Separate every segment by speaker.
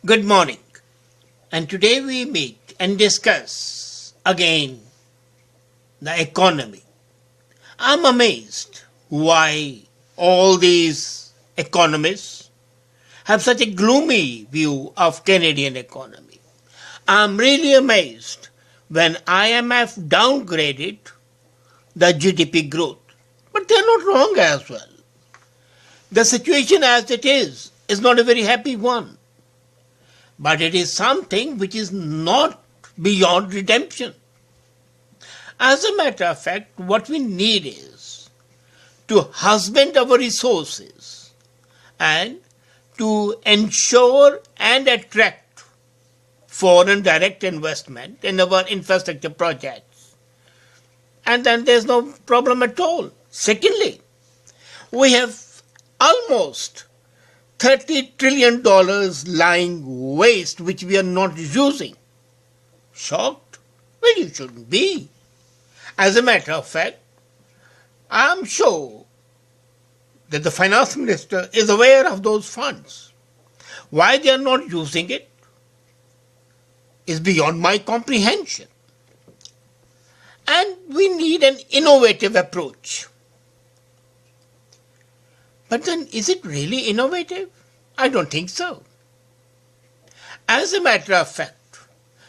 Speaker 1: Good morning, and today we meet and discuss again the economy. I'm amazed why all these economists have such a gloomy view of Canadian economy. I'm really amazed when IMF downgraded the GDP growth, but they're not wrong as well. The situation as it is not a very happy one. But it is something which is not beyond redemption. As a matter of fact, what we need is to husband our resources and to ensure and attract foreign direct investment in our infrastructure projects. And then there's no problem at all. Secondly, we have almost $30 trillion lying waste which we are not using. Shocked? Well, you shouldn't be. As a matter of fact, I am sure that the finance minister is aware of those funds. Why they are not using it is beyond my comprehension. And we need an innovative approach. But then, is it really innovative? I don't think so. As a matter of fact,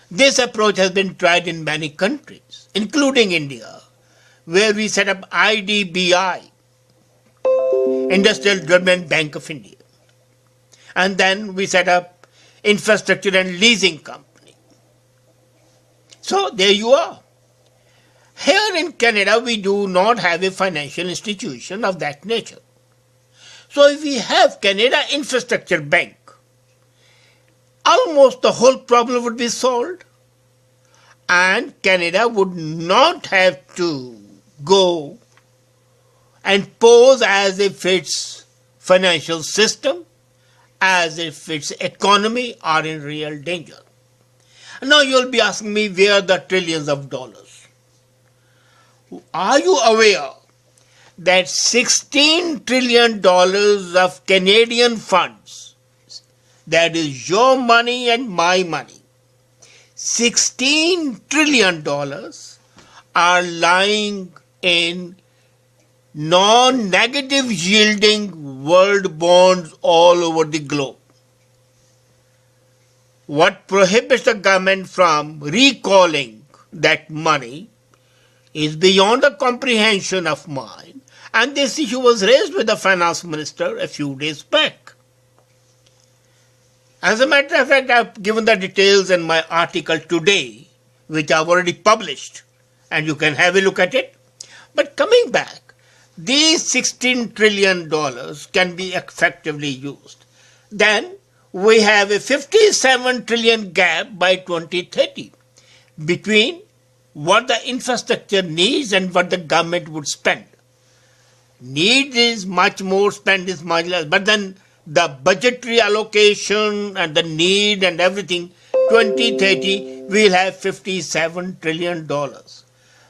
Speaker 1: this approach has been tried in many countries, including India, where we set up IDBI, Industrial Development Bank of India. And then we set up Infrastructure and Leasing Company. So there you are. Here in Canada, we do not have a financial institution of that nature. So if we have Canada Infrastructure Bank, almost the whole problem would be solved, and Canada would not have to go and pose as if its financial system, as if its economy are in real danger. Now you'll be asking me, where are the trillions of dollars? Are you aware that $16 trillion of Canadian funds, that is your money and my money, $16 trillion are lying in non-negative yielding world bonds all over the globe? What prohibits the government from recalling that money is beyond the comprehension of mine. And this issue was raised with the finance minister a few days back. As a matter of fact, I've given the details in my article today, which I've already published, and you can have a look at it. But coming back, these $16 trillion can be effectively used. Then we have a $57 trillion gap by 2030 between what the infrastructure needs and what the government would spend. Need is much more, spend is much less. But then the budgetary allocation and the need and everything, 2030, we'll have $57 trillion.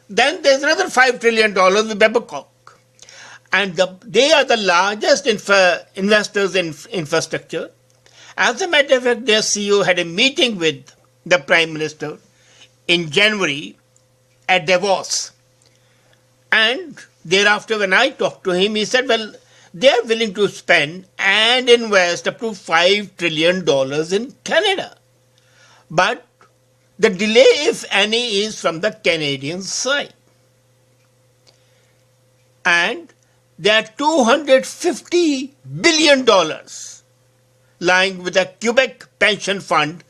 Speaker 1: Then there's another $5 trillion with Babcock. And they are the largest investors in infrastructure. As a matter of fact, their CEO had a meeting with the Prime Minister in January at Davos. And thereafter, when I talked to him, he said, well, they are willing to spend and invest up to $5 trillion in Canada. But the delay, if any, is from the Canadian side. And there are $250 billion lying with the Quebec pension fund,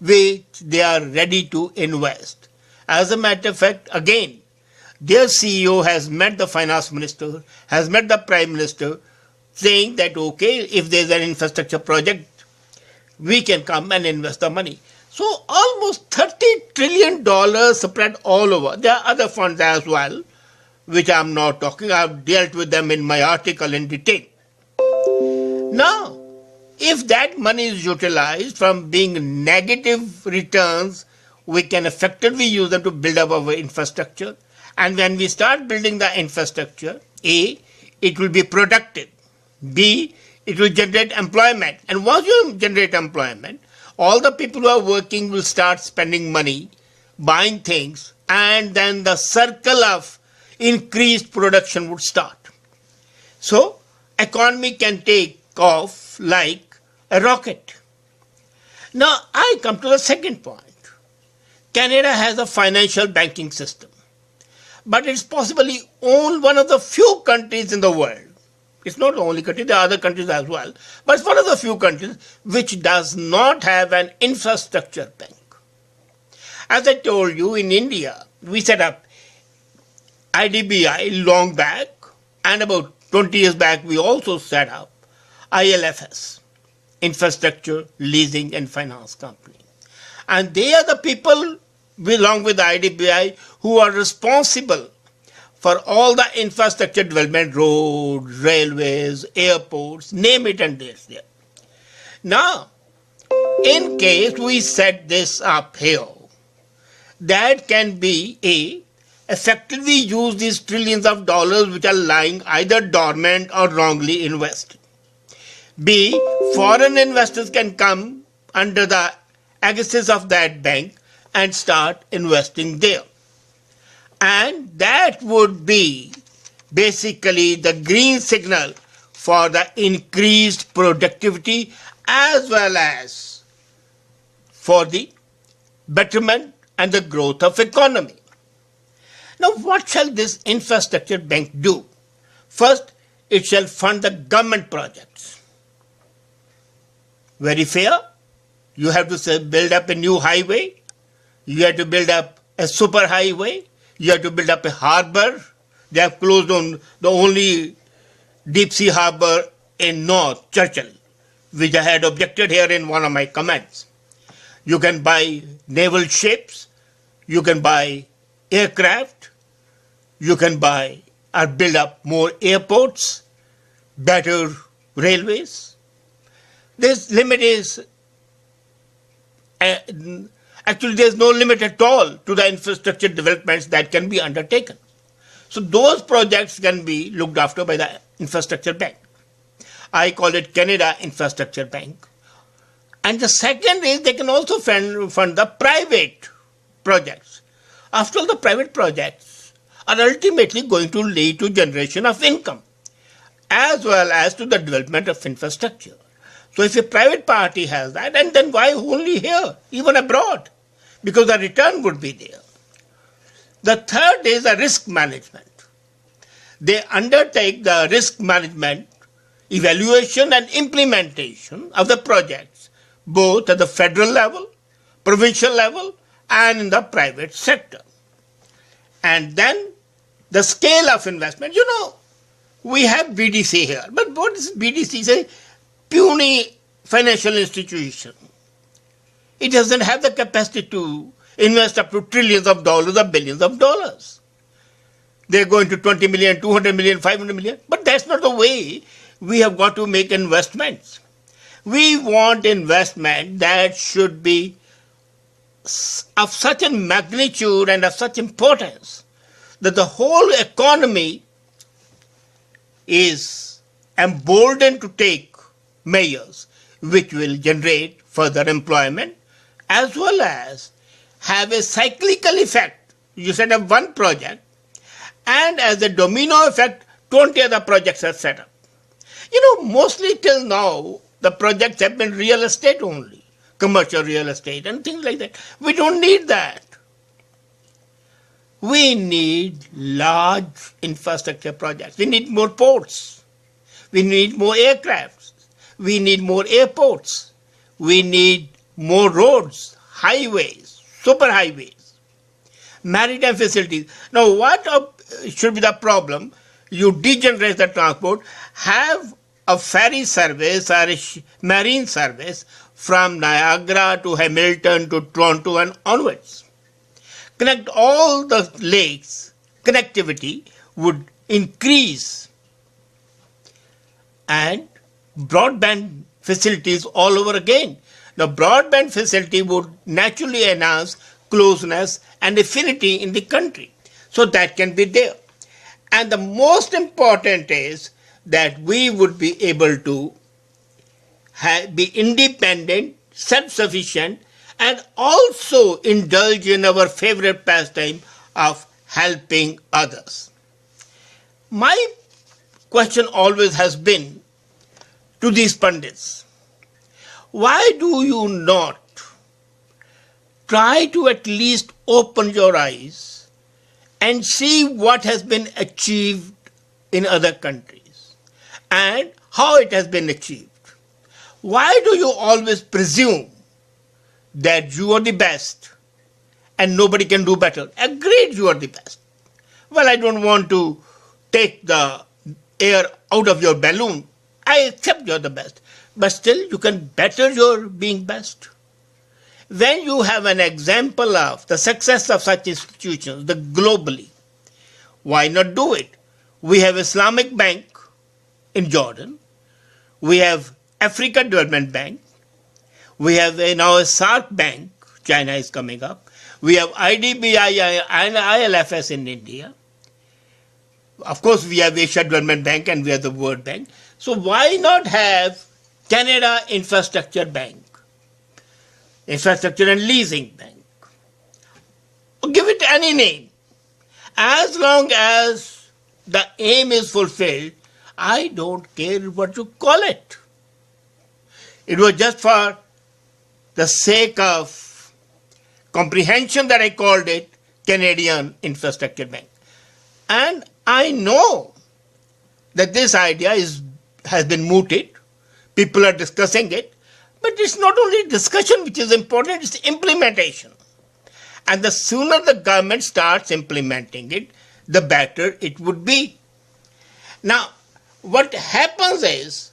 Speaker 1: which they are ready to invest. As a matter of fact, again, their CEO has met the finance minister, has met the prime minister, saying that, okay, if there's an infrastructure project, we can come and invest the money. So almost $30 trillion spread all over. There are other funds as well, which I'm not talking. I've dealt with them in my article in detail. Now, if that money is utilized from being negative returns, we can effectively use them to build up our infrastructure. And when we start building the infrastructure, A, it will be productive. B, it will generate employment. And once you generate employment, All the people who are working will start spending money, buying things, and then the circle of increased production would start. So, economy can take off like a rocket. Now, I come to the second point. Canada has a financial banking system, but it's possibly one of the few countries in the world. It's not the only country, there are other countries as well, but it's one of the few countries which does not have an infrastructure bank. As I told you, in India, we set up IDBI long back, and about 20 years back, we also set up ILFS, Infrastructure Leasing and Finance Company. And they are the people, along with the IDBI, who are responsible for all the infrastructure development, roads, railways, airports, name it and it's there. Now, in case we set this up here, that can be effectively use these trillions of dollars which are lying either dormant or wrongly invested. B, foreign investors can come under the aegis of that bank and start investing there. And that would be basically the green signal for the increased productivity as well as for the betterment and the growth of economy. Now, what shall this infrastructure bank do? First, it shall fund the government projects. Very fair. You have to build up a new highway. You have to build up a super highway. You have to build up a harbor. They have closed on the only deep sea harbor in North, Churchill, which I had objected here in one of my comments. You can buy naval ships. You can buy aircraft. You can buy or build up more airports, better railways. This limit is actually, there is no limit at all to the infrastructure developments that can be undertaken. So those projects can be looked after by the infrastructure bank. I call it Canada Infrastructure Bank. And the second is they can also fund the private projects. After all, the private projects are ultimately going to lead to generation of income as well as to the development of infrastructure. So if a private party has that, and then why only here, even abroad? Because the return would be there. The third is the risk management. They undertake the risk management, evaluation and implementation of the projects, both at the federal level, provincial level, and in the private sector. And then the scale of investment. We have BDC here, but what is BDC? It's a puny financial institution. It doesn't have the capacity to invest up to trillions of dollars or billions of dollars. They're going to 20 million, 200 million, 500 million. But that's not the way we have got to make investments. We want investment that should be of such a magnitude and of such importance that the whole economy is emboldened to take measures which will generate further employment as well as have a cyclical effect. You set up one project and as a domino effect, 20 other projects are set up. Mostly till now, the projects have been real estate only, commercial real estate and things like that. We don't need that. We need large infrastructure projects. We need more ports. We need more aircrafts. We need more airports. We need more roads, highways, superhighways, maritime facilities. Now, what should be the problem? You degenerate the transport, have a ferry service or a marine service from Niagara to Hamilton to Toronto and onwards. Connect all the lakes, connectivity would increase, and broadband facilities all over again. The broadband facility would naturally enhance closeness and affinity in the country. So that can be there. And the most important is that we would be able to be independent self-sufficient, and also indulge in our favorite pastime of helping others. My question always has been to these pundits, why do you not try to at least open your eyes and see what has been achieved in other countries and how it has been achieved? Why do you always presume that you are the best and nobody can do better? Agreed, you are the best. Well, I don't want to take the air out of your balloon. I accept you're the best. But still, you can better your being best. When you have an example of the success of such institutions, the globally, why not do it? We have Islamic Bank in Jordan. We have Africa Development Bank. We have now a SARC Bank. China is coming up. We have IDBI and ILFS in India. Of course, we have Asia Development Bank and we have the World Bank. So why not have Canada Infrastructure Bank? Infrastructure and Leasing Bank. Or give it any name. As long as the aim is fulfilled, I don't care what you call it. It was just for the sake of comprehension that I called it Canadian Infrastructure Bank. And I know that this idea has been mooted. People are discussing it. But it's not only discussion which is important, it's implementation. And the sooner the government starts implementing it, the better it would be. Now, what happens is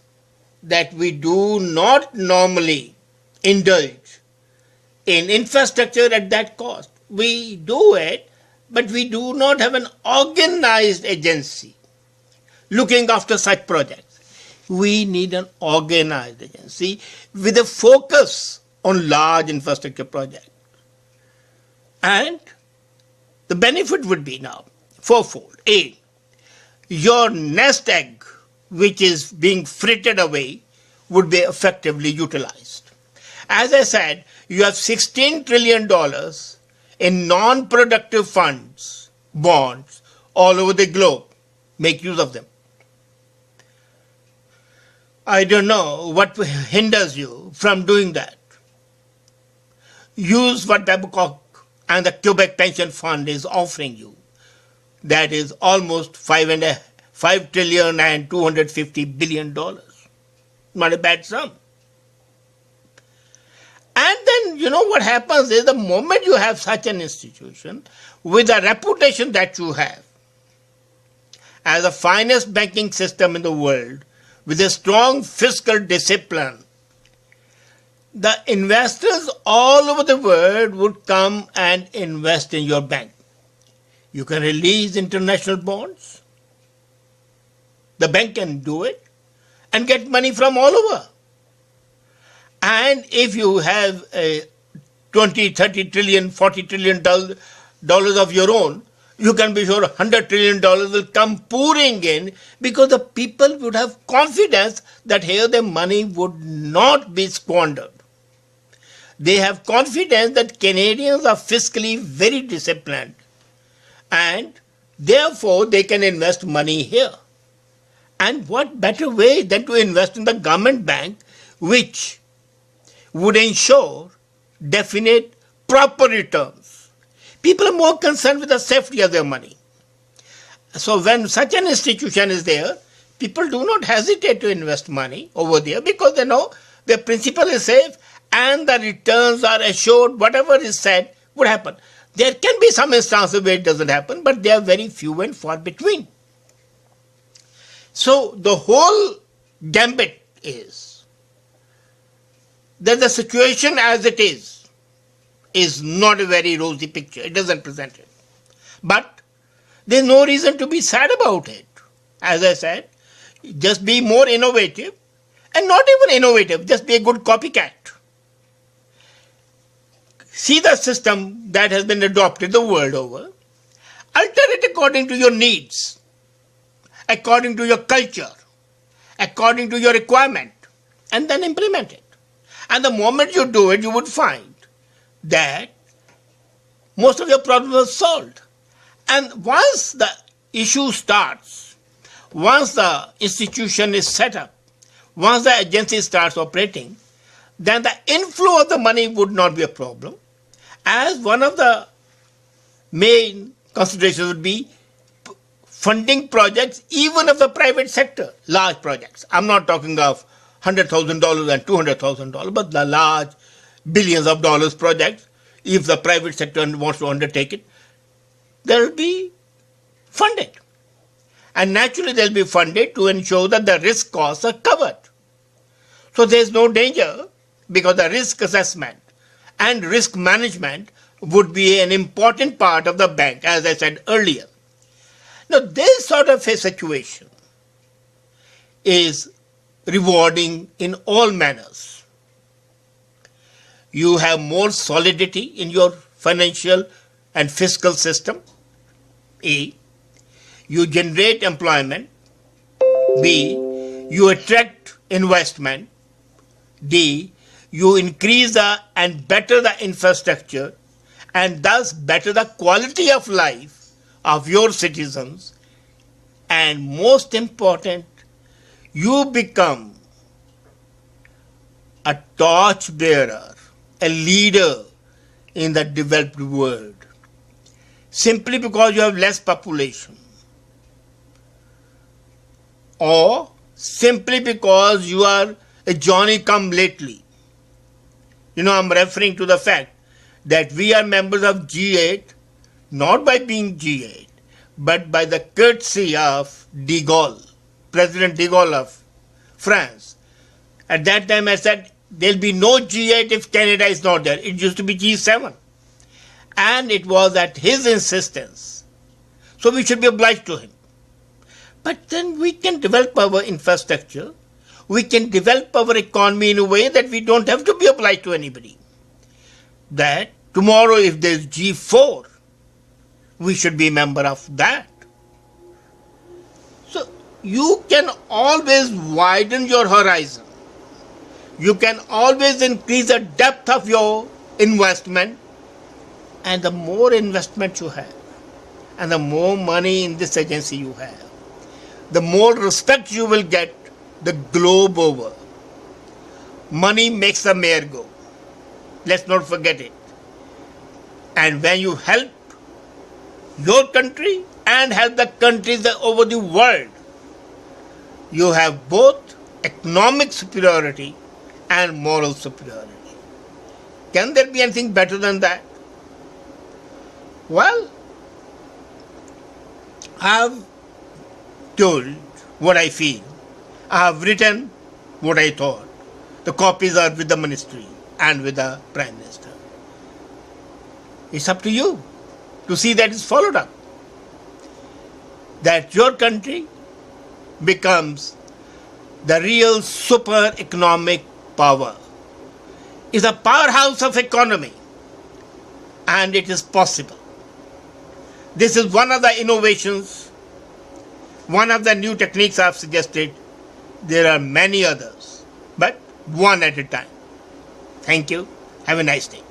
Speaker 1: that we do not normally indulge in infrastructure at that cost. We do it, but we do not have an organized agency looking after such projects. We need an organized agency with a focus on large infrastructure projects. And the benefit would be now fourfold. A, your nest egg, which is being frittered away, would be effectively utilized. As I said, you have $16 trillion in non-productive funds, bonds, all over the globe. Make use of them. I don't know what hinders you from doing that. Use what Babcock and the Quebec Pension Fund is offering you. That is almost $5 trillion and $250 billion. Not a bad sum. And then, you know what happens is the moment you have such an institution with the reputation that you have as the finest banking system in the world, with a strong fiscal discipline, the investors all over the world would come and invest in your bank. You can release international bonds. The bank can do it and get money from all over. And if you have a 20, 30 trillion, 40 trillion dollars of your own, you can be sure $100 trillion will come pouring in because the people would have confidence that here their money would not be squandered. They have confidence that Canadians are fiscally very disciplined and therefore they can invest money here. And what better way than to invest in the government bank, which would ensure definite proper returns. People are more concerned with the safety of their money. So when such an institution is there, people do not hesitate to invest money over there because they know their principal is safe and the returns are assured. Whatever is said would happen. There can be some instances where it doesn't happen, but they are very few and far between. So the whole gambit is that the situation as it is not a very rosy picture. It doesn't present it. But there's no reason to be sad about it. As I said, just be more innovative, and not even innovative, just be a good copycat. See the system that has been adopted the world over, alter it according to your needs, according to your culture, according to your requirement, and then implement it. And the moment you do it, you would find that most of your problems are solved. And once the issue starts, once the institution is set up, once the agency starts operating, then the inflow of the money would not be a problem, as one of the main considerations would be funding projects even of the private sector, large projects. I'm not talking of $100,000 and $200,000, but the large billions of dollars projects. If the private sector wants to undertake it, they'll be funded. And naturally they'll be funded to ensure that the risk costs are covered. So there's no danger, because the risk assessment and risk management would be an important part of the bank, as I said earlier. Now, this sort of a situation is rewarding in all manners. You have more solidity in your financial and fiscal system, A. You generate employment, B. You attract investment, D. You increase and better the infrastructure, and thus better the quality of life of your citizens, and most important, you become a torch bearer, a leader in the developed world, simply because you have less population, or simply because you are a Johnny-come-lately. I'm referring to the fact that we are members of G8, not by being G8, but by the courtesy of de Gaulle, President de Gaulle of France. At that time I said, there'll be no G8 if Canada is not there. It used to be G7. And it was at his insistence. So we should be obliged to him. But then we can develop our infrastructure. We can develop our economy in a way that we don't have to be obliged to anybody. That tomorrow if there's G4, we should be a member of that. So you can always widen your horizon. You can always increase the depth of your investment, and the more investment you have, and the more money in this agency you have, the more respect you will get the globe over. Money makes the mayor go. Let's not forget it. And when you help your country and help the countries over the world, you have both economic superiority and moral superiority. Can there be anything better than that? Well, I have told what I feel. I have written what I thought. The copies are with the ministry and with the Prime Minister. It's up to you to see that it's followed up. That your country becomes the real super economic power. Is a powerhouse of economy, and it is possible. This is one of the innovations, one of the new techniques I've suggested. There are many others, but one at a time. Thank you. Have a nice day.